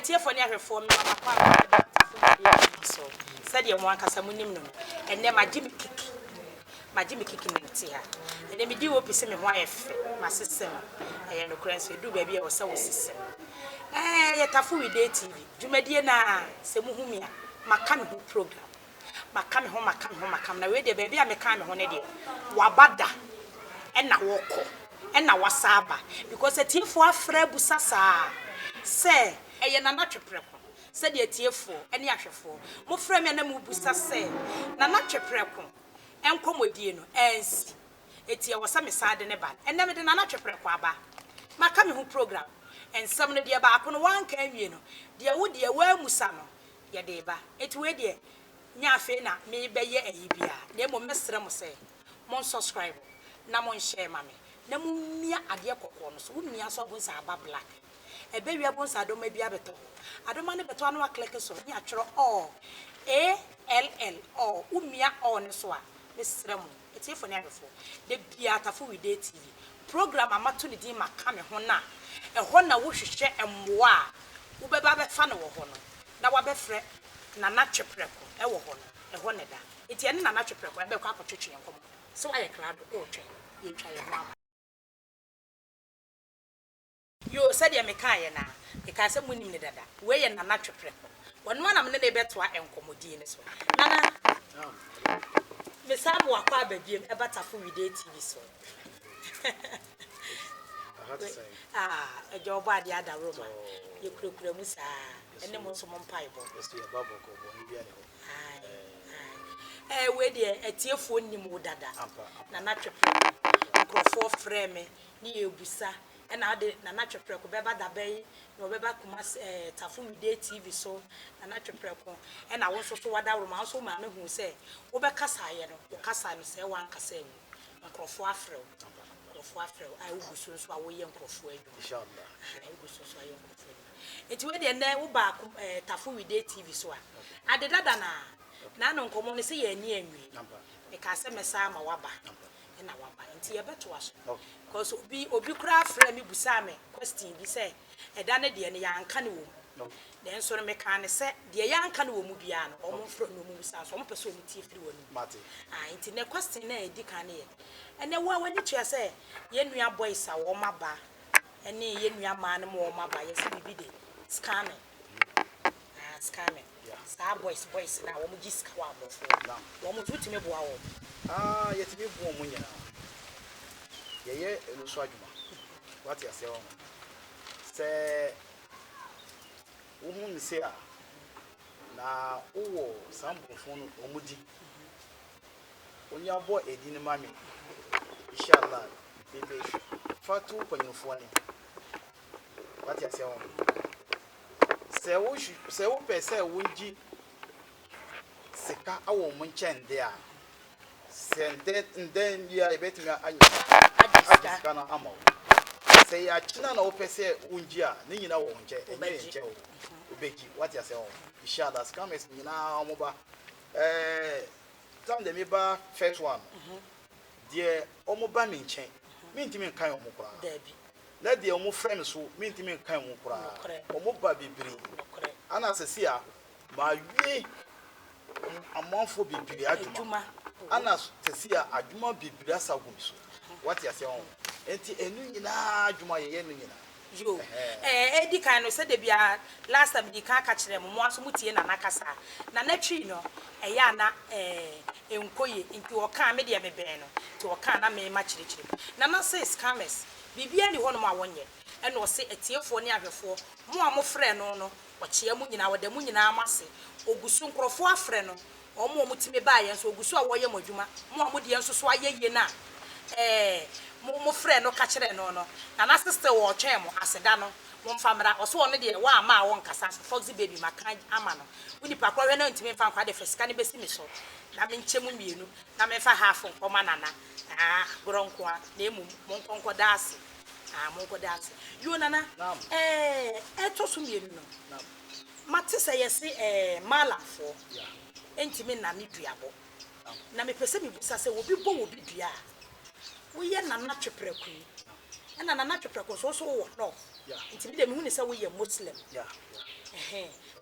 for near for me, Mama, so said you want Casamunim, and then my Jimmy kicking in tea. And then me do up me wife, my sister, and the crans do baby or so sister. Yet a full day TV, Jumediana, Semuhumia, Macam program. Macam home, I come away the baby, I may come on a day. Wabada, and now walk, and now wasaba, because a tea for a frere busasa. Say, a natural prep. Said ye tear for, any actual for. Mo frame and a mubusa say, na natural prep. And come with you, and see. It's your some side in a band, and never did a natural prep. Macam who program. And some of the back on one came, you know. Dear would dear well musano, ya deba. It way dear. Nya fena, me be ye a yibia. Nemo Mr. Mose. Mon subscribe. Namon share, mammy. Nemu mia adia coconos, whom me as always are black. A baby abons I don't maybe a better. I don't mind but one click so natural all. ALL or umia on swa. Miss Ramon, it's here for never for. The Beata Full Day TV. Program a maternity ma come hona. A hona wish share and moi. Ubeba fan of honor. Now I be fret. Na natural prep, a honor, it's a natural prep, and the cup of chicken. So I cried, oh, you try your mamma. You said you're Mekayana, because I'm winning the dada, way in a natural prep. When one I'm never better and commodines. Nana, Miss Abu Aquabe, a better full day TV so. A job by the other room. You could promise and then want some pipe. Where dear, a tear phone ni mudada. Na natural prep. For frame, near Busa, and I did na natural prep. Beba da bay, no beba kumas Tafumi Day TV so, na natural prep. And I also saw what I was also man who say, Oba Casayano, or Casano say one Casay, and for Afro. I will go soon so away and crofway. I will go so I am. It's where they never back Tafumi Day TV so. I did that now. None common say a near me. Because I'm a Sama Waba and a Waba and tea better wash. Because Obi craft friend me Busame, question be say, a done the young canoe. Then so me can say, the young canoe mubiano, almost from no moves as one person with tea flew. Marty. I ain't no question, Dickany. And then when you say, Yenua boys are warm up bar, and near Yenua man more my by a CBD. Scamming. Scamming. Star boys, now, almost just come out. Almost with me, wow. Yet you born when you know. Yea, no swagma. What you say? Woman say, now, oh, some phone Omudi. When your boy a dinner mammy, inshallah, baby, far too when you're funny. What you say, who say, Winji Seka, a woman chen there. Send that, and then you are betting I can ammo. Say, I cannot open say, Winjia, Nina won't check, Becky, what you say, inshallah, come as me now, Moba. Some the Miba first one. Dear Omobamin chain, mean to me kind of mukra. Let the Omo friends who mean to me kind of mukra. Omoba be bring. Anna Cecilia, my way a month for be Aduma. Anna Cecilia, Aduma be Brasa Gumso. What you say? And you know, Juma Yenina. You, Eddie kind of said they be last time the car catch them once muti and Nakasa. Nanetrino, a yana, encoy into a car media beno, to a car may match the chip. Nana says, Cames, be any one of my 1 year, and was say a tear for near before, more friend no, what she amun our the moon in our massy, or Gusun Crofua friend, or more mutime by and so Gusua Wayamojuma, more mudi and so sway ye na. Mo friend no catch it no. And as sister or chemo, as a dano, one family or so only the one ma one cassa, foxy baby, my kind amano. We the papa went to me found quite a first canny bessimis. Namin chemumino, Namefa half of manana. Bronqua, name Monconco Darcy. Monco Darcy. You nana, etosumino. Matissa, yes, mala for. Ain't me namitriabo. Nami Pesemi Bussa will be born with Bia. We are not natural prequel. And an natural prequel also no. It's the moon is a way Muslim.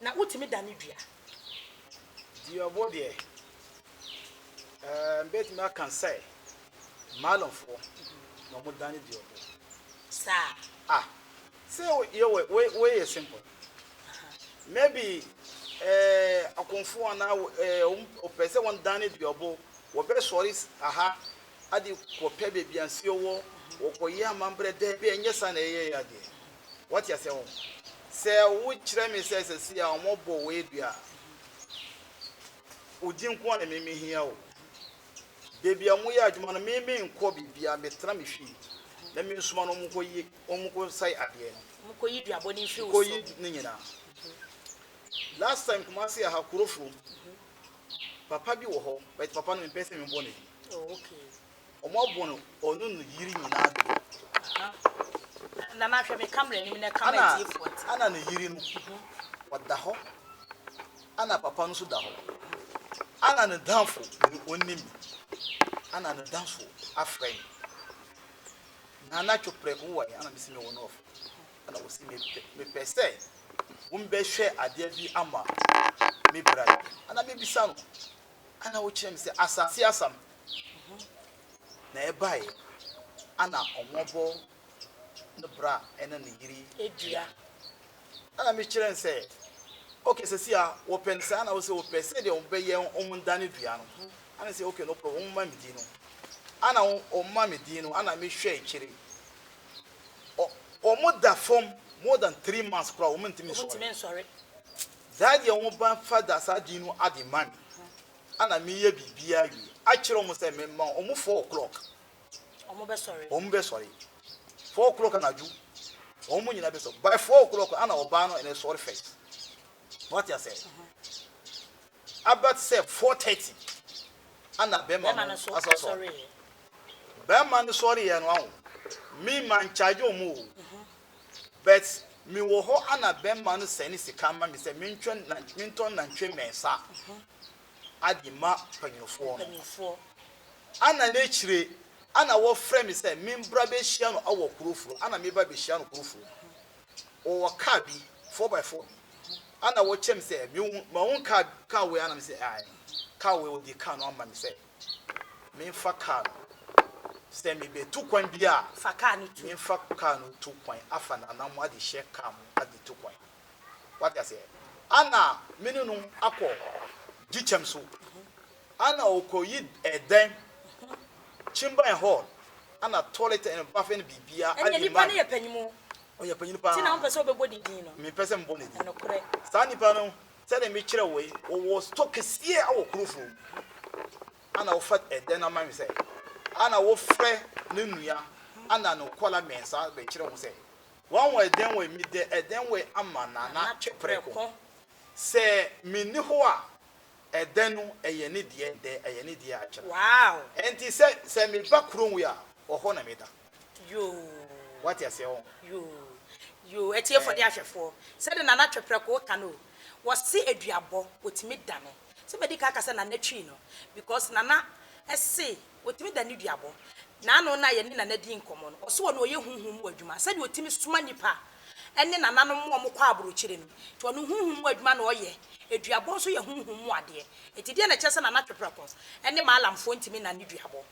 na utimi dani dua Duabo de bet me can say malon for no more than duabo. Sir. So you way simple. Maybe a confu now o person one done duabo wo be sorry aha ade ko pe baby ansi owo wo ko ya mambre de be enye sa na ye ade. What you say wo kire me say say a omobo we dua odi nko na me hia o baby amu ya adwuma no me nko bibia me tra me hwi na me nsuma no omko sai ade no mko yi duabo ni fi wo ko yi ni nyina last time kuma say ha kurofo papa bi wo ho but papa no me pese me bo ne okay omobo no onu no yiri nyina ade na na hwe me camera ni me na camera ti fot ana no yiri no wada ho ana papa no so da ho ana no danfo onim ana no danfo afraid na na chopre ko wa ana bisi me won off ana wo si me pese be hwe ade bi ama me brad ana me bisa no ana wo chem se asase asam na e bai ana omobo no bra ena ne yiri edua ana me kire nse okay sesi a wo pensa ana wo se wo pese de wo be ye omundane dua no ana se okay no problem ma me di no ana o ma me di no ana me hwe kire o mo da form more than 3 months kra o mentimi sorry that ye wo ban father sa di no ade man ana me ye bibia wi a kire mo se me ma o mo 4 o'clock o mo be sorry 4 o'clock na ju o mo nyina be so by 4 o'clock ana oba no ene sorry first what you say about say 4:30 ana be man sorry be man sorry ya no me man charge o mo but me wo ho ana be man send sika ma me say me ntwen na ntwe mensa adi ma panyofo ana na chire ana wo frame me say me mbra be hia no awo kurofuro ana me ba be hia no kurofuro o wo ka bi 4x4 ana wo chem say me ma won ka we ana me say ai ka we odi ka no ama me say me fa ka say me be 2 kwan bia fa ka ni 2 me fa ka no 2 kwan afa na na mo adi she ka mo adi 2 kwan what you say ana me no akọ gichem so ana okoyi eden chimba and hall ana toilet and bathroom bibia anya nipa na ye panyimu o ye panyimu pa ti na mpese obebo didin no me pese mbo ne di no kure sa nipa no se de me kire we o wo stock sie awo kurofo ana wo fat eden na ma me say ana wo frɛ ne nua ana no kola mensa be kire wo say wan wa eden we mi de eden we ama na chepreko se me ni ho a eden no eye ne de a kire wow enti se me ba kuro we a oho na me da yo what you say yo etie for the ahwefo se de na chepreko ka no wo se aduabo otimi dane se be di ka kasa na natwi no because nana ese otimi dane duabo na no na ye ni na di nkomo no so no ye hunhum adwuma se de otimi suma nipa ene nana no mo kwa aburo kire no to no hunhum adwuma na oye aduabo so ye hunhum ade eti de na kyese na natwepreko ene ma alamfo ntimi na ne duabo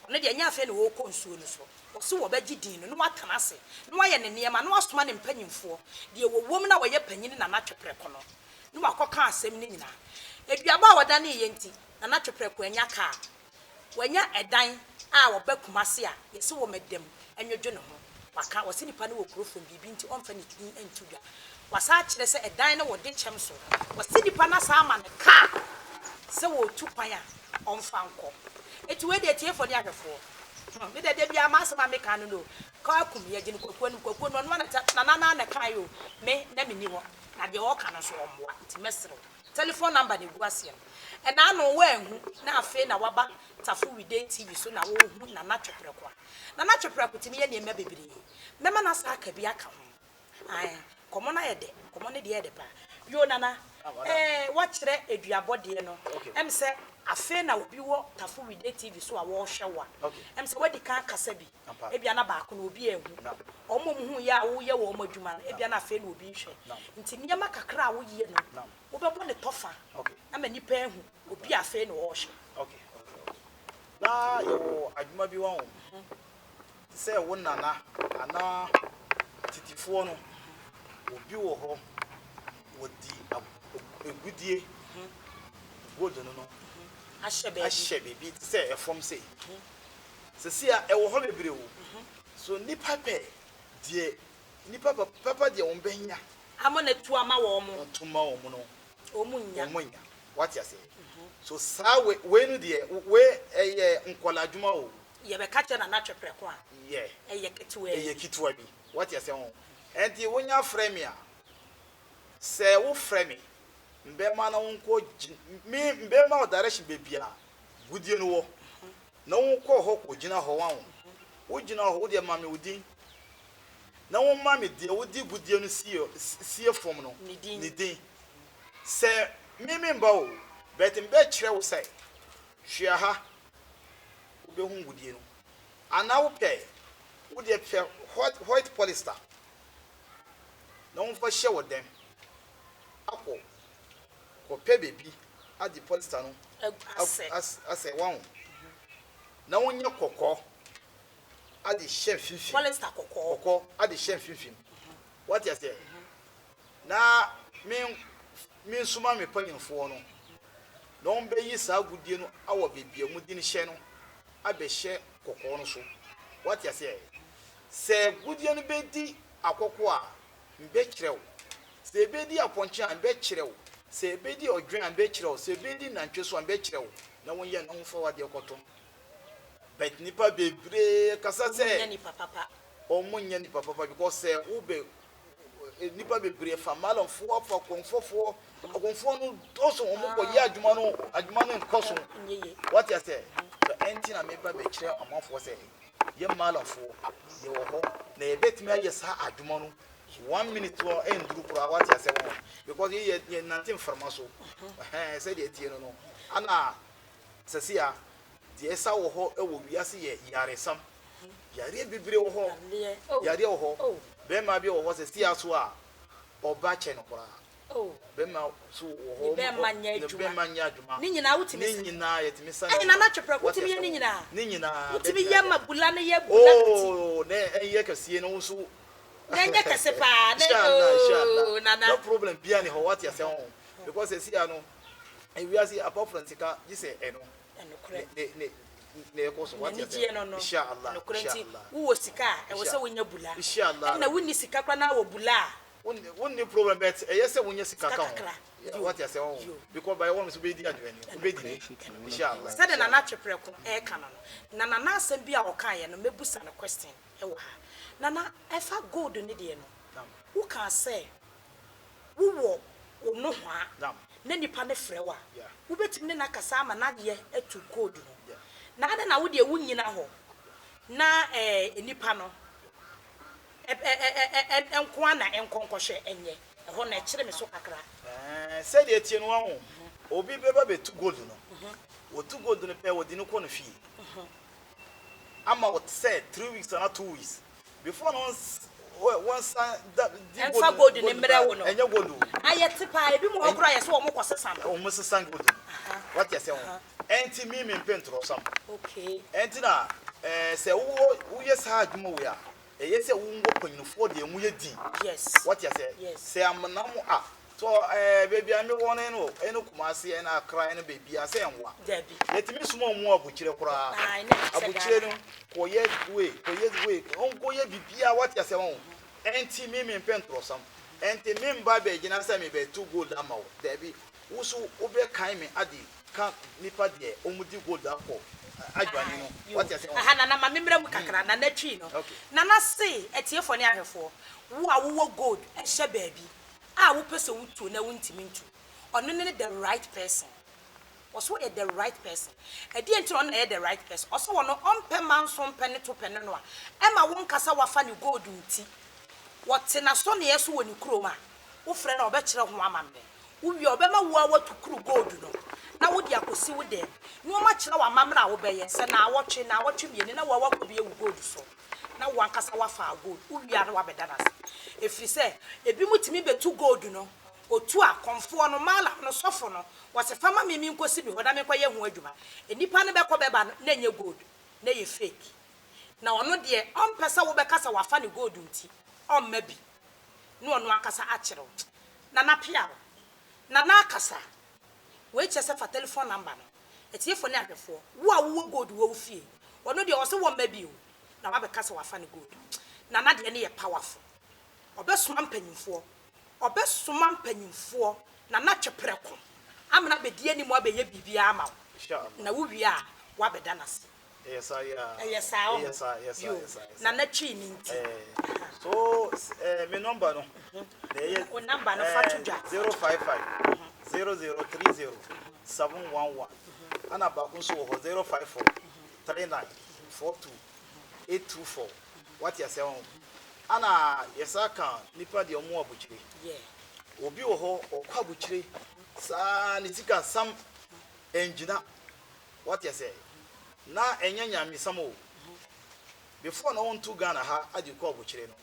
ne de anya afa ne wo konsuo no so so wo bagi din no watana ase no aye ne niema no asoma ne mpanyimfo de wo wom na wo ye panyin na natwepreko no wakoka asem ni nyina aduaba a woda ne ye nti na natwepreko anya ka wanya edan a wo bakumase a yesi wo medem anwodwo ne ho waka wo se nipa ne wo kurofo bibi nti onfa ne tin entudwa wasa kire se edan ne wo de kyem so wo se nipa na sa ama ne ka se wo tupan a onfa nko eti we de tie fo ne ahwefo me de bia ma asema me kan no ka akum ye gine kokko no na kan yo me na me ni ho na de wo kan so omwa nti mesero telephone number ne guase e na no wa hu na afi na waba tafo wide tv so na wo hu na natwepreko timi ye ne ma bebere me ma na sa aka bi aka ho ai komo na ye de komo ne de ye de pa yo nana wo kire aduabode no em se afe na obi wo tafo with TV so a wo hwe wa em se wadi kan kasa bi Ampa. e bia na ba ko na obi ehu omo mu hu ya wo ye wo madwuma e bia na afe na obi hwe nti niyama kakra wo ye no wo bebo ne tofa ama nipa ehu obi afe na wo hwe okay na yo adwuma bi won say wo nana ana titifo no obi wo ho wodi egudie gold no ahye baby say e from say se a e wo ho bebre wo so nipa pe die nipa papa die won benya amona tu ama wo mo tuma wo mo no omunya what you say so sa we no die we eye nkola adwuma o ye be kache na twepre ko a yeah eye kitwa bi what you say on enti wonya frame a se wo frame mbema na wonko mi mbema o direction bebia gudie no wo na wonko ho ko gina ho wan wo gina ho wo de mame wodi na won mame de wodi gudie no sie form no ni din se mimi mba o bet mbe kire wo sai hwia ha wo be hu gudie no ana wo pe wo de pe white polyester na won fa hye wo dem akọ ko pe bebi adi polyester no ase wan na wonye kokọ adi hye fifi polyester kokọ adi hye fifi what you say na me suma me panyinfo no na on be yi sa gudie no awo bebia mu di ne hye no abe hye kokọ no so what you say se gudie no be di akoko a mbe kirew se be di aponche a mbe kirew se be di odwen a mbe kirew se be di nantwe so a mbe kirew na wonye no forward ekoto bet nipa bebre kasa se nipa papa omunye nipa papa because se ube nipa bebre fa malonfo afa konfofo agonfo no also omukọ ye adwuma no nkoso what you say the enti na me ba be kire amafo se ye malonfo ye wo ho na e betimi aye sa adwuma no 1 minute or enduru pro what you say because ye nothing information say the tie no ana sesia de esa wo ho e wo wiase ye yaresam yare bibire wo ho yare wo ho be ma bi wo ho sesia so a oba che no kora be ma so wo ho be manya adwuma ni nyina wutimi ni nyina yetimi sa ni na twepre wutimi ye ni nyina wutimi ye mabula ne ye bula ne eye kasie no so nanya kase pa nana no problem bia ni ho what you say on because sesia no e wiase apart from sika ji say eno ne ko so what you say inshallah no kurenti wo sika e wo se wonya bula inshallah na wonni sika kwa na wo bula wonni problem bet e yese wonya sika ka what you say on because by one so be di adwani obedi inshallah said na twepre ko e kana no na asem bia o kan ye no mebusa na question e wo ha nana efa gold ni de no wo kan say wo no hwa na nipa ne frewa wo betimi na kasa ama na de etu gold no na ade na wo de wo nyina ho na nipa no enko na enkonkohwe enye ho na kire me so kakra said the tie no ho obi beba betu gold no wo tu gold no pe wo di no ko no fi ama what said 3 weeks or 2 weeks before once that enfa gold ni mre wo no enye gold ayete pa ebi mo okura ye so o mo kwosesa no o mo sesa gold what you say enti me pentro sam okay enti na se wo ye sa adwuma we a eye se wo ngo panyinfo de emu ye din yes what you say se amnam a so baby ami won eno kumase na akra eno baby ase enwa dabi letimi sumo mu abuchire kura abuchire no koye we onko ye bibia what you say won enti me pentro sam enti me mba be gina say me be 2 gold amawo dabi wusu obe kan me adi ka nipa de omudi gold akọ adwani no what you say aha na ma memra mu kakra na na twi no na na se etiefo ne ahwefo wo a wo gold ehye baabi a wo pese wutu na wuntimi ntu ono ne the right person also the right person e die ntro na the right person also wono ompe manso mpe ne to pene no a e ma won kasa wafa ne gold nti wote na so ne yeso woni kroma wo frɛ na obekire ho amambe wo wi obema wo a watu kru gold no na wo dia kosi wo dem no ma kyerɛ wa mamra wo bɛyɛ sɛ na awɔtwe mieni na wa wakɔ bi ewu gold so na wo ankasa wa fa gold wo wia na wa bɛda nas efiri sɛ ebi mutimi betu gold no otu a konfo no mala no sofo no wɔse fama mi nkosi bi hoda me kɔyɛ ho adwuma enipa ne bɛkɔ bɛba na nye gold na ye fake na ɔno de ɔmpɛsɛ wo bɛkasa wa fa ne gold nti ɔmma bi no ɔno akasa akyerɛw na na pia na na akasa we kyese fa telephone number no etiefo ne ahwefo wo a wo gold wo fie ɔno de ɔse wo mma bi o na wa bɛkasa wa fa ne gold na na de ne yɛ powerful ɔbɛsoma mpanyimfoɔ na na twɛprɛko amena bedie ni mo abɛyɛ bibia ama na wo wi a wa bɛda nase yes na na twi ni nti so me number no o number no fa tudwa 055 0030 711 ana ba ko so 054 39 42 824 what you say ana yesaka nipa de omo abuchire obi wo ho okwa abuchire sa ni sika sam enjina what you say na enya nyame sam o before na won to Ghana ha adi ko abuchire no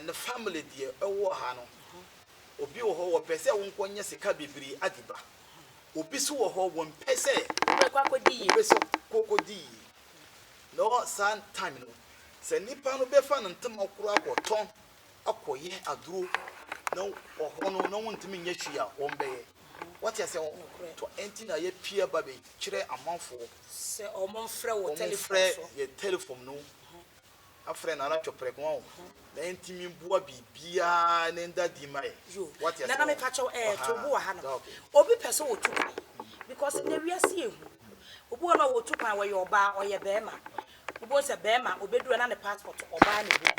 the family de ewo ha no obi wo ho wo pese won konye sika bebiri adiba obi so wo ho won pese kwa kodi pese kokodi no san time no se nipa no be fa ntem akoro akoton akoye aduro na oho no wontimi nya hwia won beye what you say to enti na ye pia ba be kire amanfo se omon frɛ wo telephone no afrɛ na twopre ko na enti bua bibia ne nda di mai what you say na me pacho to bo ha no obi pese wo tukan because na wiase ehu obi na wo tukan wo ye oba oye bema obo se bema obedura na ne passport oba na bo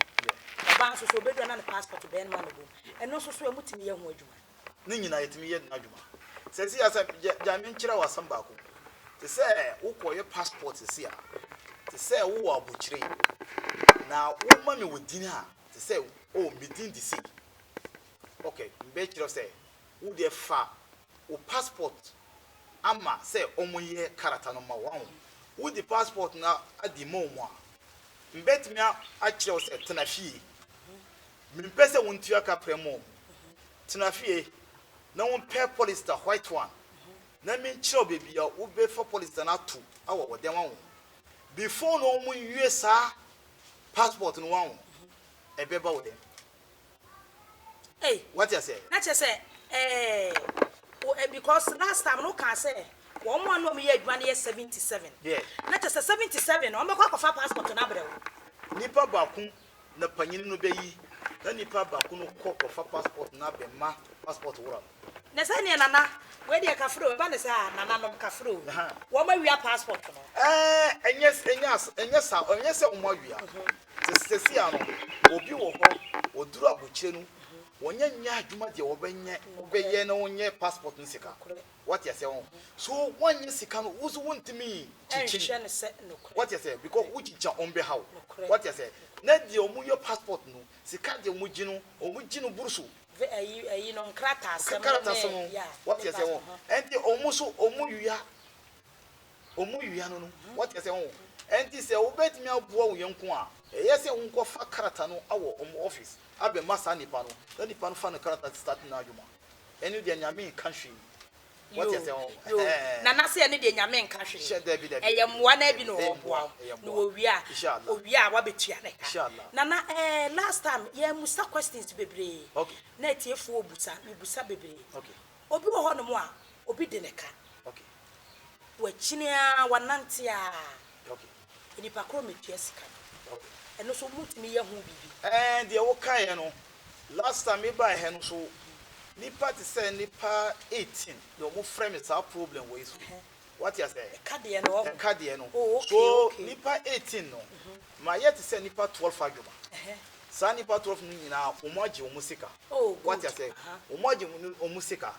oba so obedura na ne passport bema na bo eno so emutimi ye ho adwuma ni nyina yetimi ye na adwuma se si asa jamin kira wasan ba ko te se wo koye passport si a te se wo abuchire na wo ma me wodin a te se o medin di si okay mbe kira se wo de fa wo passport ama se omoye karata no ma wo di passport na adi mo mo a mbetimi a kira se tena fie mpese wontua ka premo tena fie na won pair polyester white one na min kira baby a wo be for polyester na tu awo wodem won before no mu yue sa passport no won ebeba wodem what you say na che say because last time no can say one man no me ye adwuma na 77 na che say 77 o me kwa fa passport na brew nipa ba ku na panyin no beyi na nipa ba ku no kwa fa passport na be ma passport wura na say ne nana we dey kafro ba ne say nana no kafro wo ma wia passport no enye se o ma wia se si ano obi wo ho oduru abuchire no wonya nya adwuma de wo beye na wonye passport nsika what you say so wonye sika no wuzu wontimi chichi what you say because wuchicha on be how what you say na de omuyo passport no sika de omugino burusu ayi no nkrata asem what you say enti omuso omuyua no what you say enti se obetimi aboa wo yenko a eyese wonko fa karata no awo omo office abe masa nipa no fa no karata start na adwuma enu de nyame country what you say na se enu de nyame nka hwe eyemwa na bi no oboa no owia wa betua ne ka na last time ye musa questions bebre okay na etiefo obusa mebusa bebre okay obi wo ho no mo a obi de ne ka okay wa chinia wanante a okay nipa kro metua sika okay eno so mutimi ye ho bibi de wo kan no last time me buy he no so nipa ti say nipa 18 do mo frame it our problem we so what you say card no so nipa 18 no ma yet say nipa 12 adwuma sa nipa 12 no nyina omoje omusika what you say omoje omusika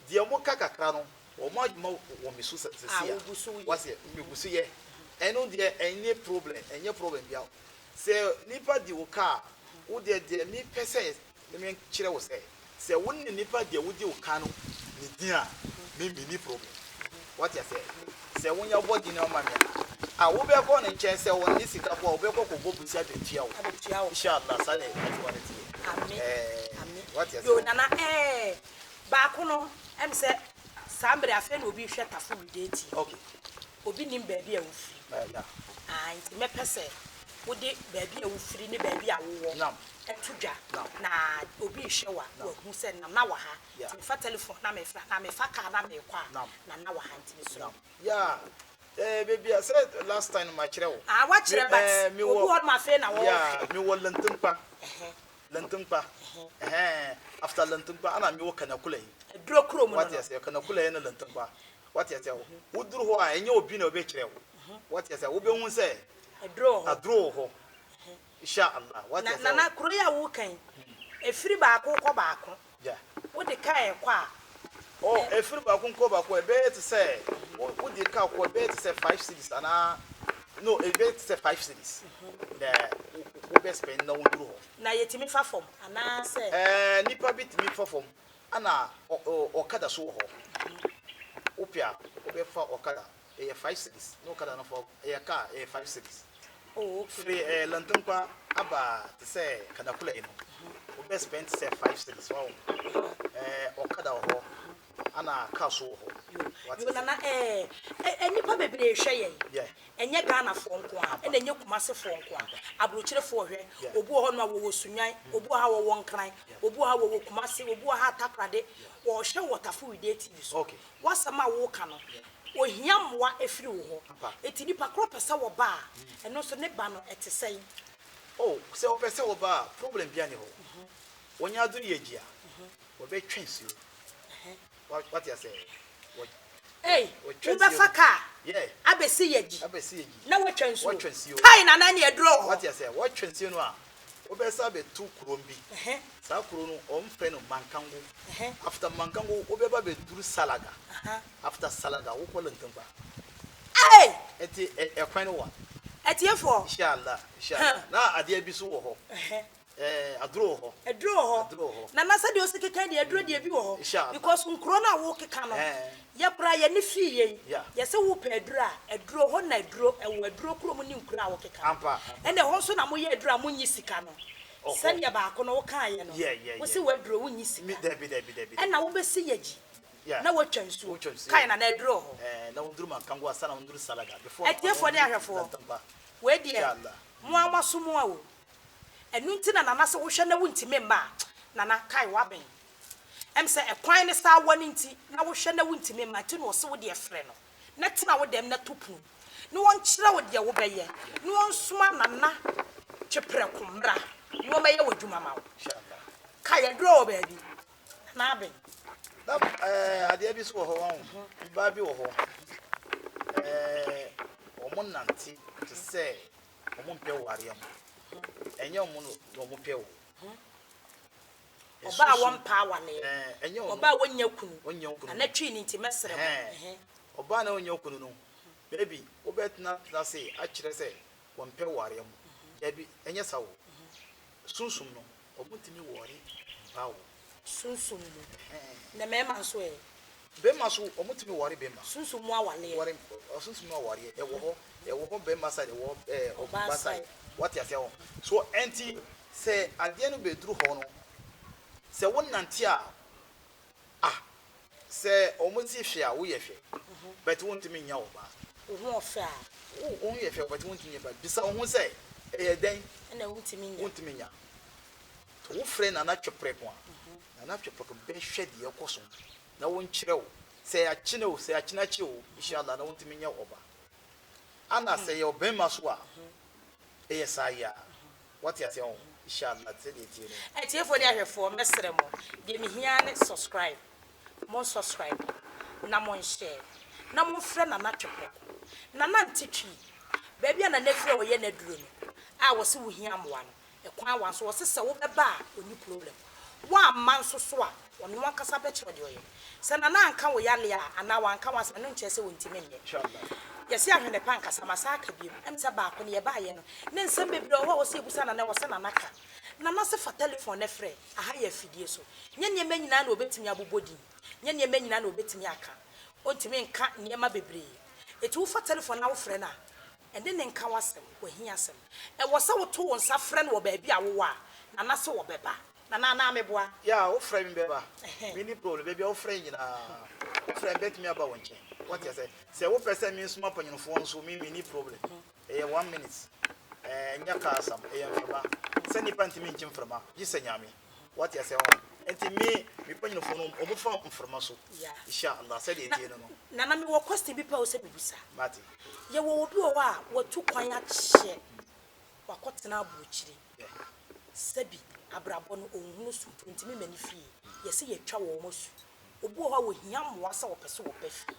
de mo kakakra no omoje mo misu sesia what say megusu ye eno de enye problem bia say nipa di wo ka wo de mi pese me kire wo say se wonni nipa de wo di wo ka no ni din a me mini problem. What you say? Say when your body no man. Ah, we be go na nchen say won isi ka bo we go ko bo busia be tia wo. Inshallah sale quality. Amen. Amen. What you say? Yo nana ba ko no em say sambre afa na obi hwe tafu date. Okay. Obi nim ba bia wo firi. Yeah. Ah, nti me pese wo de ba bia wo firi ne ba bia wo wo. Nam. Etudwa na obi hwe wa hu se na wa ha. Nti fa telephone na me fra na me fa car na me kwa na wa ha nti so. Yeah. Baby, I said last time my child. Ah, what you but me what my friend na wo. Yeah, me wo lantumpa. Lantumpa. After lantumpa ana me wo kanakula yi. Dro kro mu no. What you say kanakula yi na lantumpa. What you say? Wo duru ho a enye obi na obi kire wo. What you say? Wo be hu say dro ho. Inshallah. What you say? Na kro ya wo kan. Efiri ba ko baako. Yeah. Wo de kai kwa. Oh, efiri ba ko baako e be to say wo de ka ko be to say 5 cities ana no, e be to say 5 cities. The best spend na wo duru ho. Na yetimi fa form ana say nipa bit mi fa form ana okada so ho. Opia obefa okada e 5 cities no okada no for e car e 5 cities. Oh, free lantumpa aba to say kanakula eno obe spend say 5 cities wow okada ho ana car so ho you na nipa bebre hwe yen yeah enye Ghana fo nko a ena enye Kumase fo nko a abrochire fo hwe obu ho no wo sunyan obu ha wo wonkran obu ha wo Kumase obu ha takrade wo hwe waterful with TV so okay wasama wo ka no ohia mwa efiri wo ho eti nipa kro pesa wo ba eno so ne ba no etesei oh se o pesa wo ba problem bia ne ho wonya duru yegia wo be twensu what you say hey wo be faka yeah abesi yeji na wo twensu kai na na ne edro what you say what twensu no a wo be sa be tu kuro mbi sa kuro no o mpe no mankango after mankango wo be ba be duru salaga after salaga wo ko lantumba hey eti ekwan no wa eti efo inshallah na ade bi so wo ho adro ho na na sade o sikeka de adro de bi wo ho because nkro na wo keka no ye bra ye ne fie ye se wo pe adro ho na adro e wo adro kro mu ni nkro a wo keka ene ho so na mo ye adro a mo nyi sika no sane ya ba ko no wo kan ye no wo se wo adro wo nyi sika debi ena wo be si yeji na wo twansu kai na adro ho na wo nduru mankango asa na wo nduru salaga before etiefo ne ahwefo we die mo amaso mo awo enu ntina na se wo hwe na wo ntime mba na kai waben em se ekwan ne sa woni nti na wo hwe na wo ntime mba ti no se wo de efre no na tina wo dem na topu ni won kire wo de wo beye ni won suma na chepre kumra ni wo meye wo dwuma ma wo inshallah kai dro ba bi na aben na ade bi so ho won ba bi wo ho omo nanti to say omo mpe ware am enye omo no omo pe wo oba won power ne enye oba wonya kunu na twi ni nti mesere ho oba na wonya kunu no baby obetna na say a kire say won pe ware am ebi enye sawo sunsum no omo timi wore bawo sunsum na mema so e bema so omo timi wore bema sunsum mu awale wore sunsum mu aware e wo ho bema side wo oba side what you say so enti say ade no beduru ho no say wonnante a say omuti hwe a wo ye hwe but wontimi nya wo ba wo ofe a wo ye hwe but wontimi ba bisa wo say e den na wontimi nya to wo frɛ na twepre ko a na twepre ko be hwe de ekoso na won kire wo say akine wo say akina chi wo inshallah na wontimi nya wo ba ana say yo bema so a yes I what you say inshallah say it you etiefo de ahwefo mesere mo de me hia ne subscribe na mo share na mo frɛ na twepre na ntitwi ba bia na frɛ wo ye na duro no a wo se wo hia moa no ekwan wa so wo se se wo beba oni problem wa man so so a ono akasa be kyerɛ de oye se na anka wo yale a ana wa anka wa se no nkyɛ se wo ntime nyɛ inshallah yesi ahwene panka samasaka biem emsa ba ko ne ye ba ye no ne nsem bebre wo se ebusa na wo se na naka na na se fa telephone ne frɛ aha ye fidie so nye ne manyina na obetimi abobodi nye nneɛma nyina na obetimi aka ontimi nka nneɛma bebree etu fa telephone na wo frɛ na ende ne nka wasɛm wahia asɛm ɛwɔ sɛ woto wo nsa frɛ no wɔ baabi a wo wa na na se wɔ bɛba na meboa ya wo frɛ mi bɛba mini problem baby wo frɛ nyina wo frɛ betimi aba wonche what you say wo pɛ sɛ mi nsoma panyinfo nso mi mini problem 1 minute nya ka asam mframa sɛ nipa ntimi nkyim frama gise nyame what you say enti mi panyinfo no obufa mframa so inshallah sɛ de die no na mi wɔ question bi pa wo sɛ bibusa mate ye wo obi wo a watu kwan akyɛ wakɔtena aburukyiri sabi abrabɔ no onhunu su ntimi mani fie yɛsɛ yɛtwa wɔ mo su obi wo ha wo hia mmoa sɛ wɔpɛ sɛ wɔpɛ fie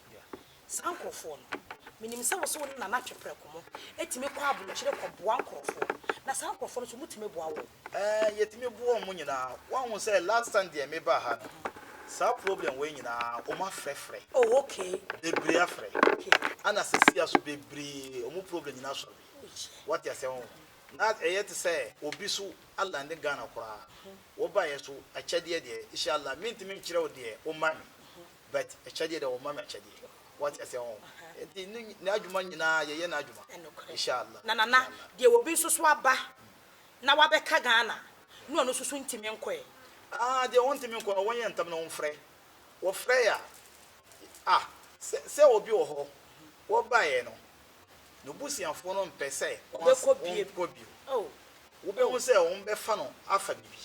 sankrofo no minim sɛ wo so na na twepre komo etimi kɔ aburukyiri kɔ boa nkrofo na sankrofo no so mutimi boa wo yɛtimi boa mo nyina wan wo sɛ last time de me ba ha no sa problem we nyina o ma frɛfrɛ oh okay bebre afrɛ okay ana sesia so bebre o mo problem nyina so what you say na te say obi so Allah ndi Ghana kora wo ba ye so akyade de inshallah mintimi nkyerɛ wo de o ma me but akyade de o ma me akyade what you say na adwuma nyina ye na adwuma inshallah na de obi so so aba na wabɛka Ghana no no so so ntimi nkɔe de won ntimi nkɔ won yɛ ntam na won frɛ wo frɛ ya sɛ obi wo ho wo ba ye no no busianfo no mpɛ sɛ won oh wo be hu sɛ won bɛ fa no afa bibi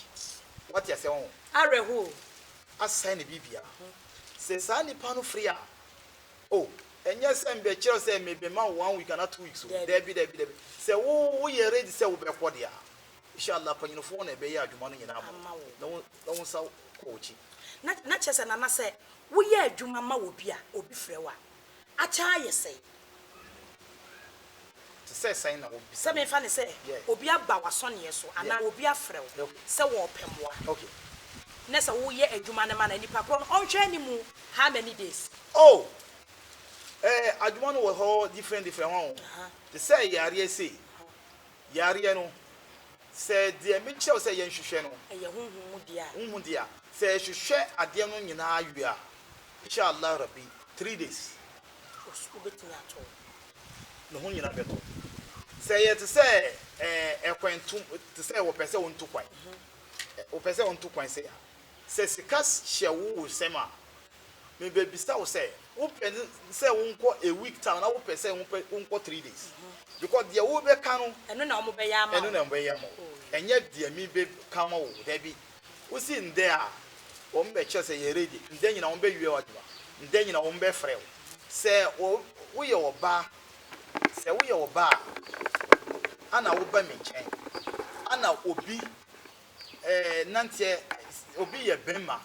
what you say won areho asɛn ne bibia sɛ sa nipa no free a oh enye sɛ mbe kyerɛ sɛ mebe ma 1 week na 2 weeks there be sɛ wo ye ready sɛ wo bɛ kɔ dia inshallah panyinfo na be ya adwuma no nyina na wo sa kochi na kyerɛ na sɛ wo ye adwuma ma obi a obi frɛ wa acha yɛ sɛ to say na obi sɛ me fa ne sɛ obi aba wasɔne so ana obi afrɛ wo sɛ wo pɛmoa okay na sɛ wo ye adwuma ne ma na nipa kro ɔnhwɛ ni mu how many days oh adwuma no wo ho different one to say yare say yare no sɛ de me kyerɛw sɛ yɛn hwehwɛ no ɛyɛ huhu dia sɛ hwehwɛ ade no nyina awie a inshallah rabbi 3 days obetumi ato no ho nyina beto sɛ yɛ te sɛ ekwantum te sɛ wo pɛ sɛ wo ntu kwan wo pɛ sɛ wo ntu kwan sɛ sika hye wo sema me be bisa wo sɛ wo pɛ sɛ wo nkɔ a week time na wo pɛ sɛ wo nkɔ 3 days because dia wo be ka no eno na omo be ya ma eno na mbe ya ma enye dia mi be ka ma wo da bi wo si nde a wo mbe che sɛ ye ready nde nyina wo be wie wadwa nde nyina wo be frɛ wo sɛ wo ye oba sɛ wo ye oba ana wo ba me nkyɛn ana obi nante obi ye bema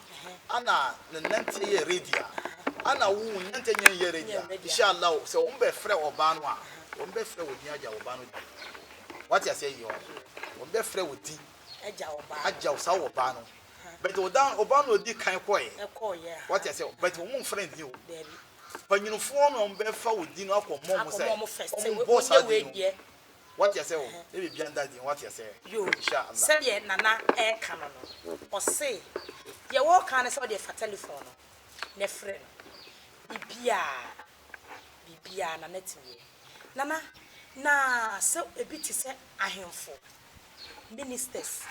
ana nante ye ready ana wo nante ye ready inshallah sɛ wo be frɛ oba no a won be frɛ wodi agya oba no what you say you won be frɛ wodi agya osa oba no but oba no di kan koye what you say but won friend ni o panyinfo no be fa wodi no akɔmɔ mo sɛ on boss adi what you say o e be bianda di what you say inshallah sɛ ye nana e ka no o se ye wo kan sɛ o de fa telephone no ne frɛ no bibia na netime nana na so ebi ti se ahemfo ministers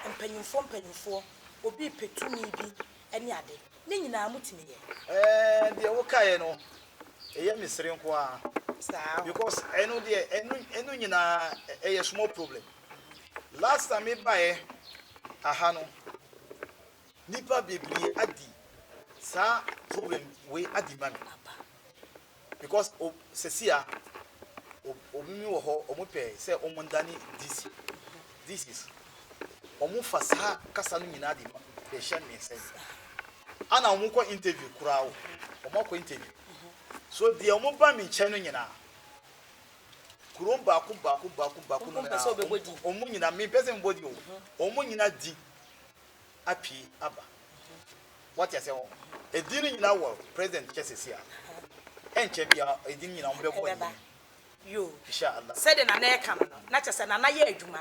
mpanyimfo obi petumi bi ene ade ne nyina mutimi ye de wo kae no eye misiri nko a because eno de eno nyina eye small problem last time me bae aha no nipa bebri adi sa problem we adi man because sesia omi wo ho omo pe se omo ndani this is omo fasa kasa no nyina de be shan me say ana omo ko interview kurawo omo ko interview so de omo ba mi nche no nyina kurom ba ku no na omo nyina me person body o omo nyina di api aba what you say edi no nyina wo president chesesia enche bia edi nyina omo be ko yo inshallah said na na eka no na kyese na na ye adwuma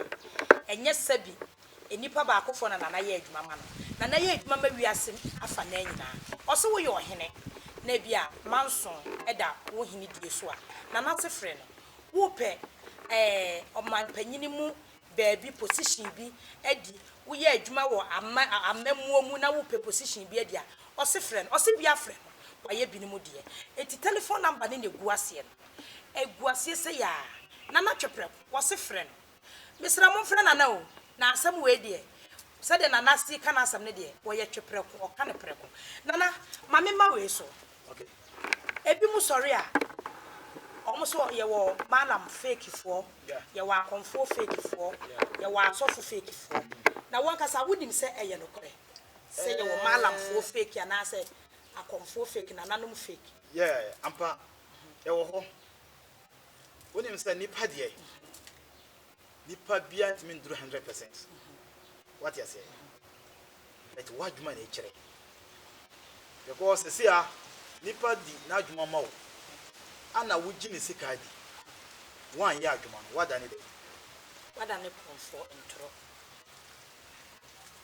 enye sabi enipa ba akofo na na ye adwuma ma no na na ye adwuma ma wiase afa na nyina ɔse wo ye ɔhene na bia manson ɛda wo hene die so a na na tefre no wo pɛ ɔman panyini mu baabi position bi adi wo ye adwuma wo amamuo mu na wo pɛ position bi adi a ɔse frɛ no ɔse bia frɛ no wa ye binimu die eti telephone number ne gu ase no egu ase se ya na na twepre ɔse frɛ no misra mo frɛ na na o na asɛm we die sɛ de na na si kana asɛm ne die wo ye twepre ko ɔka ne prɛ ko na na mame ma we so okay ebi mu sɔre a ɔmo so ye wo malam fake fo ye wa konfo fake fo ye wa asofo fake fo na won kasa wonim sɛ ɛyɛ no kore sɛ ye wo malam fo fake ya na sɛ akonfo fake na nanom fake yeah ampa e wo ho wonim sɛ nipa de nipa bia ntimi nduru 100%. What you say? But what you manage chere. Because see ah nipa di na adwuma ma wo. Ana wuji ne sika di. Wan ya adwuma no wada ne de. Wada ne konfo ntro.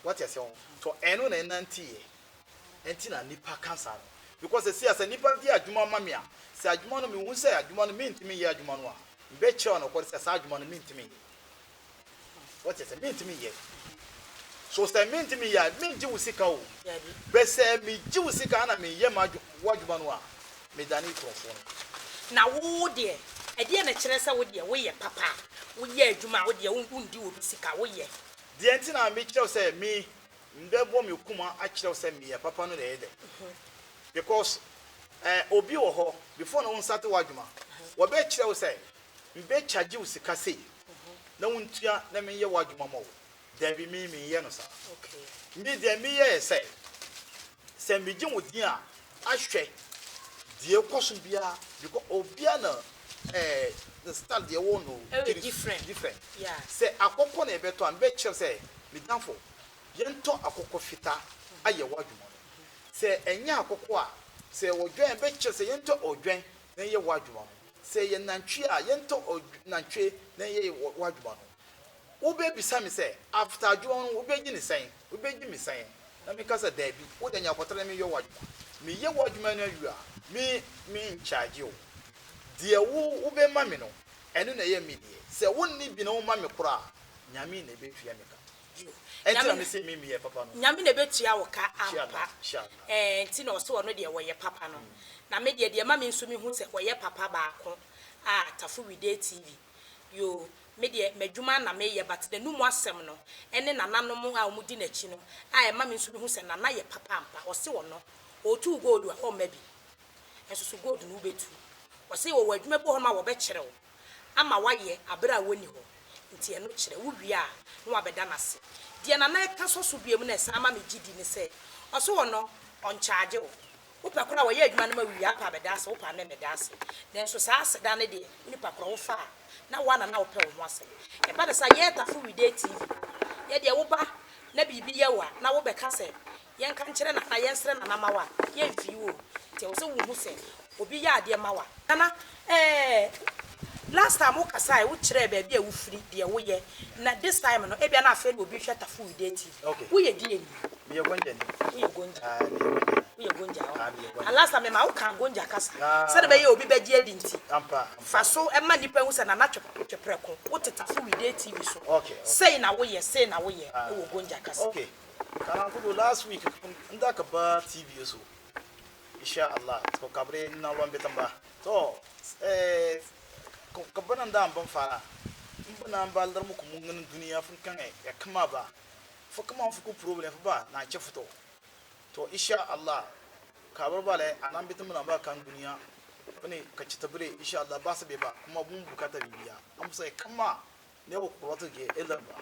What you say? So eno na nanti ye. Enti na nipa cancer. Because see as nipa di adwuma ma me a. Se adwuma no me hu se adwuma no me ntimi ye adwuma no a. Mbe che no ko se sa adwuma no me ntimi. What you say? Me ntimi ye. So say me ntimi ya me nji wusika o. Be say me ji wusika na me ye ma adwuma no a. Me dani krofo no. Na wo de e de na kire se wo de wo ye papa. Wo ye adwuma wo de wo ndi wo bisika wo ye. De enti na me kire say me ndebo me kuma a kire say me ye papa no de de. Because obi wo ho before no start wa adwuma. Wo be kire say mbe charge wusika sei. Na wontua na me ye wa adwuma mo. There be me ye no sa. Okay. Me de me ye say me gye wodin a ahwe de ekosum bia because obia na the style de wo no different. Yeah. Say akokko na ebeto am be kire say me danfo yento akokko fita aye wadwuma no. Say enya akokko a say odwen be kire say yento odwen na ye wadwuma no. Say ye nantwe a yento nantwe na ye wadwuma no. Ube bisa me say after adwuma no ube gi ni sen ube gi mi sen na me kasa da bi wo da nya kwotara me ye wadwuma me ye wadwuma na wi a me in charge o de wo ube ma me no eno na ye me de say wonni bi na wo ma me kora nyame na be tua me ka enti na me say me ye papa no nyame na be tua wo ka ampa enti na o so no de wo ye papa no na me de ma me nso me hu say wo ye papa ba ko Tafu Wide TV yo me de madwuma na me ye but the numu asem no ene nananom a omudi na chi no e ma me nso bi hu se nana ye papa ampa o se wo no o tu gold a o ma bi enso so gold no betu o se wo wadwuma bo ho ma wo be kire wo ama waye abra woni ho nti eno kire wo wi a no abeda na se de nana e ka so so biam na se ama me gidi ni se o se wo no on charge wo upa kora wo ye adwuma no ma wi apa abeda se upa na me da se nenso sa se da ne de ni pa kora wo fa na wana na ope wo asem e ba de sa ye Tafu Wide TV ye de wo ba na bibi ye wa na wo be ka se ye nka nkire na na ye nsere na na mawa ye mfi wo te wo se wo hu se obi ya ade mawa na last time wo kasa wo kire ba bia wo firi de wo ye na this time no e bia na afa no obi hwe Tafu Wide TV wo ye die ni me ye gonja ni wo ye gonja wo ye gonja last time ma wo kan gonja kasa se de be ye obi be die adi nti ampa fa so e ma nipa hu se na na twepre ko wo te Tafu Wide TV so okay say na wo ye wo gonja kasa okay kana ko last week nda ka ba TV so insha Allah ko kabre na wan betamba to ko kabana nda amban fara mbana ambal dar mu ko mun duniya fun kan ya kama ba fa kama fu ko problem fa ba na ce fito to insha Allah kabar bale anan bitin mun ba kan duniya bane ka ci tabre insha Allah ba sabe ba kuma mun bukata bibiya am sai kama ne ko ko wato ke idan ba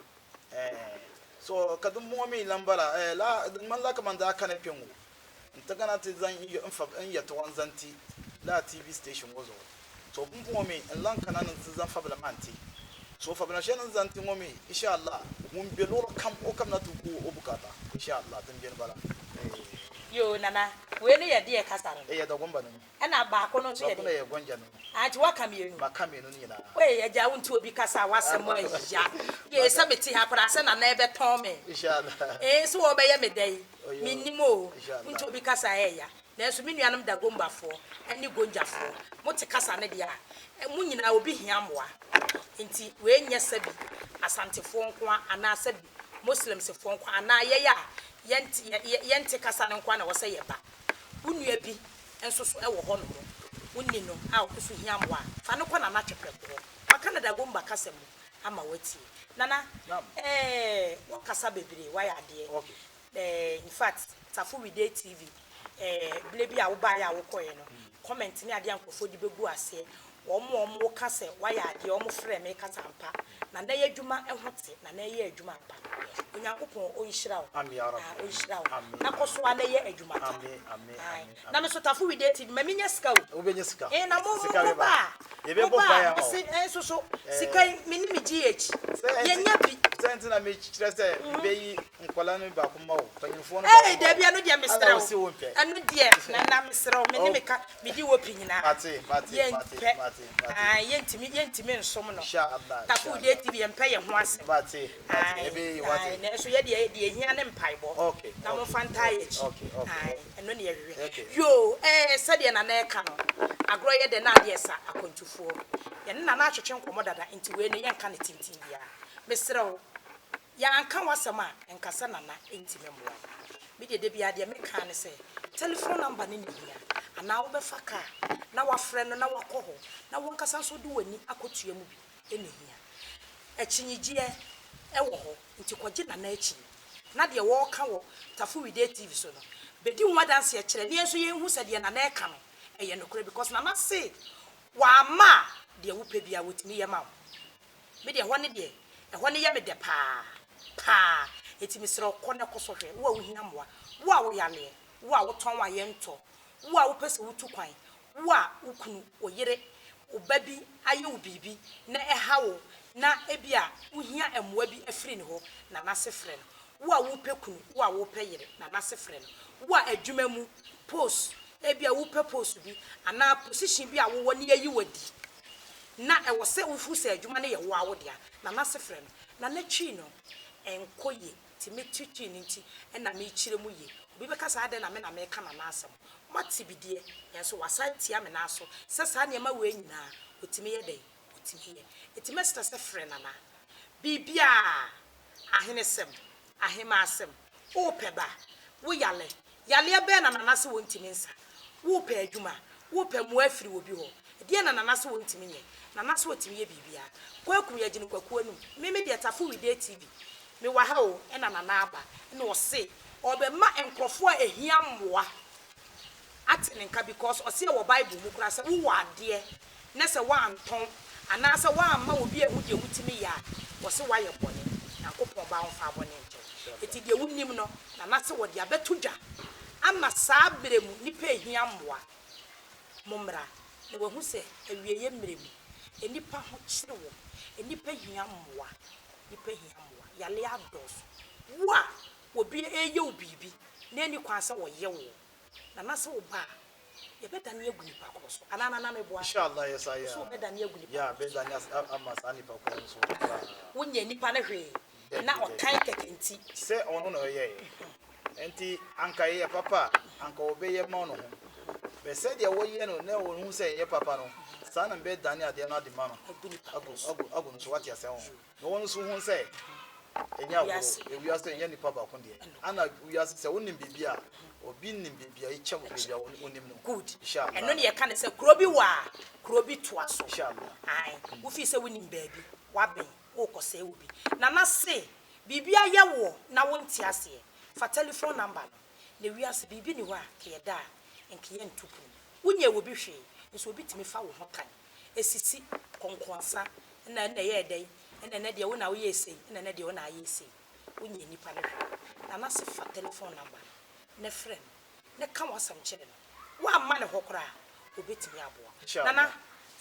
so kadum mu mi lambara la man la kaman da kana pengu ntagana te zan yi in ya to wanzanti la TV station gozo so mu mi lan kana nan zan fabla manti so fabla shenan zanti mu mi insha Allah mun be lor kam o kam na tu ko o bukata insha Allah dan gen bala yo nana we ne ye de kasa no ye do gomba no e na ba ko no so ye de ye gonja no anti waka mienu maka me no nyina we ye ja wonti obi kasa wasem ya ye sabeti ha kora se na na ebe ton me inshallah so wo be ye me dai minimo wonti obi kasa ya na so me nuanom da gombafo ani gonjafo mote kasa ne dia mu nyina obi hia moa nti we nya sabi asantefo nko ana sabi muslims fo nko ana ye ya yente kasa ne nko na wo se ye ba unua bi enso so e wo ho no wonni no a wo so hia moa fa ne ko na na twepeko maka na da gomba kasa mu ama wati nana wo kasa bebre wa ya de in fact Tafu We Dey TV blebi a wo ba ya wo koye no comment ni ade ankofo di begu ase omo kase wa ya de omo frɛ me kasa mpa na na ye adwuma ehote na na ye adwuma mpa onyankopon onhyira wo amen ya rabbi onhyira wo na koso na ye adwuma ta amen na me so Tafu We Dey TV ma menya sika wo benya sika na mo ba ye be bo ba ya so sika me ni me GH ye nya bi senti na me kire se be yi nkwala no ba ko ma wo panyinfo no da bia no dia mesra wo anu dia na mesra wo me ni me ka me di wo pinyina mate yentimi nsom no inshallah Tafu We Dey TV empɛ ye ho ase mate ebe wate na so ye de hia ne mpaibo okay na mo fanta ye chi okay eno ne ye hwe yo sɛde na na ɛka no agro ye de na ade sa akontufuo ye na na ahwehwe nkomo dada nti we ne ye nka ne tintin bia mesra wo ya anka wasɛm a enkasa na na ntimi mboa me de bia de me ka ne sɛ telephone number ne hia ana wo befa ka na wa frɛ no na wakɔ ho na won kasa so de wani akotua mu bi ene hia akyinyigie ɛwɔ ho nti kɔgye na na akyi na de wo ka wo Tafu We Dey TV so no bedi nwa dance kyerɛ ne enso ye hu sɛ de na na ɛka no ɛyɛ no kore because na na say wa ma de wo pɛ bia wotimi yɛ ma wo me de ho ne de ɛho ne yɛ me de pa etimi srɛ kɔ ne kɔ so hwɛ wo a wo hia moa wo a wo yale wo a wo ton wa yɛ ntɔ wo a wo pɛ sɛ wo tu kwan wo a wo kunu wo yere wo babi aye wo bibi na ɛha wo na ebia wo hia ɛmoa bi afiri ne ho na na se frɛ no wo a wo pɛ kunu wo a wo pɛ yere na na se frɛ no wo a adwuma mu post ebia wo pɛ post bi ana position bi a wo wɔ ne ayi wadi na ɛwɔ sɛ wo fu sɛ adwuma ne yɛ wo a wo dia na na se frɛ no na na twi no enkoye ti me twi ni nti na me kyire mu ye obi be kasa ade na me ka na na asɛm mati bidie yenso wasantia me na so sɛ saa ne ma we nyina otimi ye dai otimi ye etime sta sɛ frɛ na na bibia ahenesem ahema asɛm wo pɛ ba wo yale be na na se wontimi nsa wo pɛ adwuma wo pɛ mo afiri wo bi ho de na na se wontimi ye na na se wotimi ye bibia kwakum ye gine kwaku anum me de Tafu We Dey TV me wa ha o na na na aba na o se obema enkrofo a ehia mmoa atenenka because o se wo Bible mu kura se wo ade na se wa anton ana se wa amma obi ehu de wutimi ya wo se wa ye bone yakopon ba onfa bone nche eti de wunim no na se wo de abetodwa ama saa bremu nipa ehia mmoa momra na wo hu se awieye mremu enipa ho kyere wo enipa hia mmoa yale ados wa obi eye obibi na eni kwanse wo ye wo na se wo ba ye beta na eguni pa kroso ana na me boa inshallah yes I so beta na eguni ya beta na amasani pa kroso wonya nipa na hwe na okan kekenti se ono no ye enti anka ye papa anka obeye ma no ho be se de wo ye no na wo hu se ye papa no sana be dani ade na de ma no agu no so wati ase ho no won so hu se enya wo ewiase enya nipa ba ko de ana wiase se wonim bibia obi nim bibia e chewo bibia wonim no good inshallah eno ne ye ka ne se krobi wa krobi toa so inshallah ai wo fi se wonim baabi wa ben wo ko se wo bi na se bibia ye wo na wonti ase fa telephone number no na wiase bibi ni wa ke ye da enke ye ntupu wonye wo bi hwe nso obi timi fa wo ho kan esisi konkonsa na ye dai na de wo na wo yesi na de wo na yesi wonye nipa ne hwe na se fa telephone number ne friend ne ka wasam kyere no wa ma ne hokora obetimi aboa na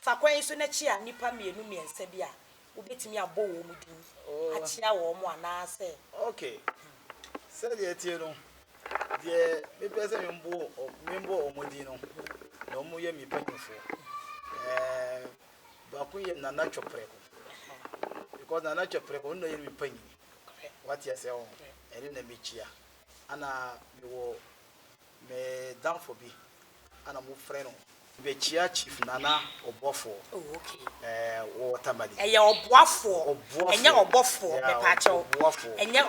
fa kwan so na chi a nipa mienu miensa bi a obetimi abo wo mu din a chia wo mo ana se okay se de tie no deɛ mepɛ sɛ membo ɔmodi no na ɔmo yɛ mi panyinfo baako yɛ Nana Chopreko because Nana Chopreko ɔno yɛ mi panyin what you say on ɛne na mekyia ana mewɔ me damfo bi ana mo frɛ no mekyia Chief Nana Obofo wo tamale ɛyɛ ɔboafo ɛnyɛ ɔbɔfo mepakyɛw ɛnyɛ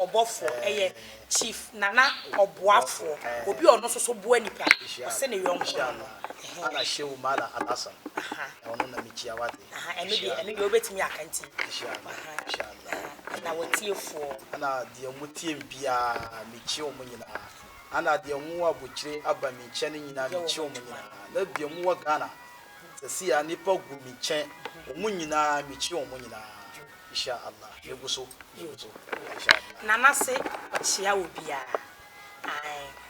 ɔbɔfo ɛyɛ Chief Nana Oboafo obi ɔno so boa nipa ɔsɛ ne yɔnko ana Shehu Mala Alasan ɔno na mekyia wate ɛno de obetimi akanti inshallah na wɔtiefo ana deɛ motie bia mekyia ɔmo nyinaa ana deɛ mo abɔkyire aba me nkyɛn nyinaa mekyia ɔmo nyinaa na deɛ mo wɔ Ghana sɛsi a nipa gu me nkyɛn ɔmo nyinaa mekyia ɔmo nyinaa inshallah yeguso inshallah Nana se ɔkyia obia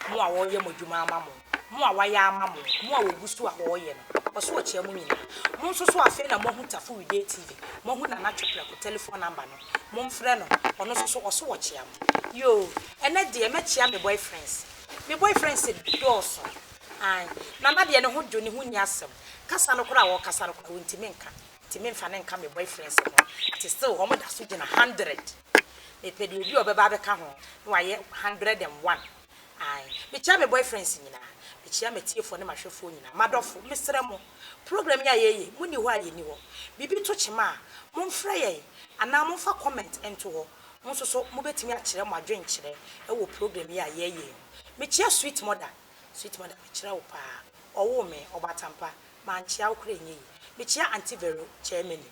mo a wɔyɛ mo dwuma ama mo a wayɛ ama mo a wogusu a wɔyɛ no ɔso ɔkyia mo nyinaa mo nso so afei na mo hu Tafu Wide TV mo hu Nana Chopreko telephone number no mo mfrɛ no ɔno so ɔso ɔkyia mo yo ɛnɛ deɛ mɛkyia me boyfriends dɔɔso Nana deɛ ne ho dwo ne ho nya asɛm kasa no kora a wɔkasa no kora ntimi mfa ne nka me boyfriends no ati still wɔn da so gyina 100 epɛ de obi ɔbɛba bɛka ho na wayɛ 101 mekyia me boyfriends nyinaa mekyia me tiefo ne mahwɛfo nyinaa madɔfo mesrɛ mo program ya yeye muni hɔ a yɛni hɔ bibi to kyema a momfrɛ yɛn anaa momfa comment ento hɔ mo nso so mobɛtumi akyerɛ mo adwenkyerɛ ɛwɔ program ya yeye mekyia sweet mother mekyerɛ wo paa ɔwo me ɔbatampa mankyia wo kora enyi mekyia Auntie Vero Germany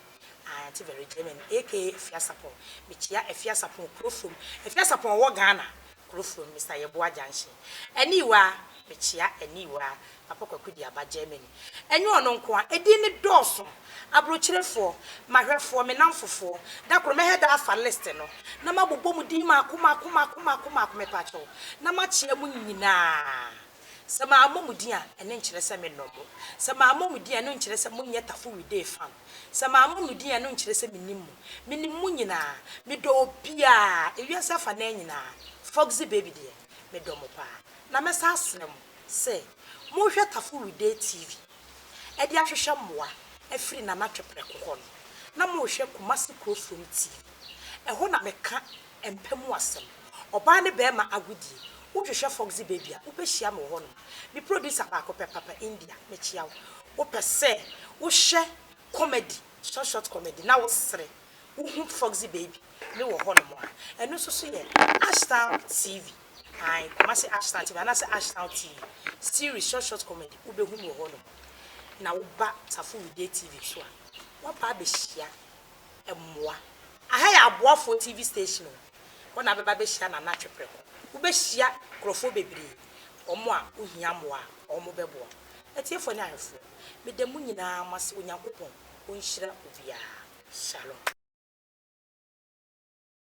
aka Efiasapon mekyia Efiasapon Krofom Efiasapon wɔ Ghana Krofom Mr. Yeboa Junction aniwa mekyia aniwa papa kwakudi aba Germany enyo ɔno nko a edi ne dɔɔso abrokyerefo mahwɛfo menamfofo da koro meheda afa list no na mabobɔ mu di ma akoma mepacho na makyia mu nyinaa sama amomudi a ene nkyerɛ sɛ me nobo sama amomudi a ene nkyerɛ sɛ monyɛ Tafu Wide fan sama amomudi a ene nkyerɛ sɛ menimu nyinaa me do obia ewiase fa na nyinaa Foxy baby deɛ me do mo pa na mesa asrem sɛ mo hwɛ Tafu Wide TV e de ahwehwɛ mmoa afiri Nana Chopreko hɔ no na mo hwɛ Kumasi Krofom TV ɛho na meka empemu asɛm ɔbaa ne bɛɛma agudie wohwehwɛ Foxy baby a wobɛhyia me hɔ no me producer baako papa India mekyia wo pɛ sɛ wo hwɛ comedy short comedy na wo sere wo hu Foxy baby me wɔ hɔ no mo a ɛno so so yɛ Ashtown TV Kumasi Ashtown TV anase Ashtown TV series short comedy wobɛhu me wɔ hɔ no na wo ba Tafu Wide TV so a wo pa bɛhyia ɛmmoa aha yɛ aboafo TV station wo na bɛba bɛhyia Nana Chopreko ubehia krofo bebree omo a ohia moa omo beboa etiefo ne ahefo medemu nyinaa mase onyankopon onhyira obia shalom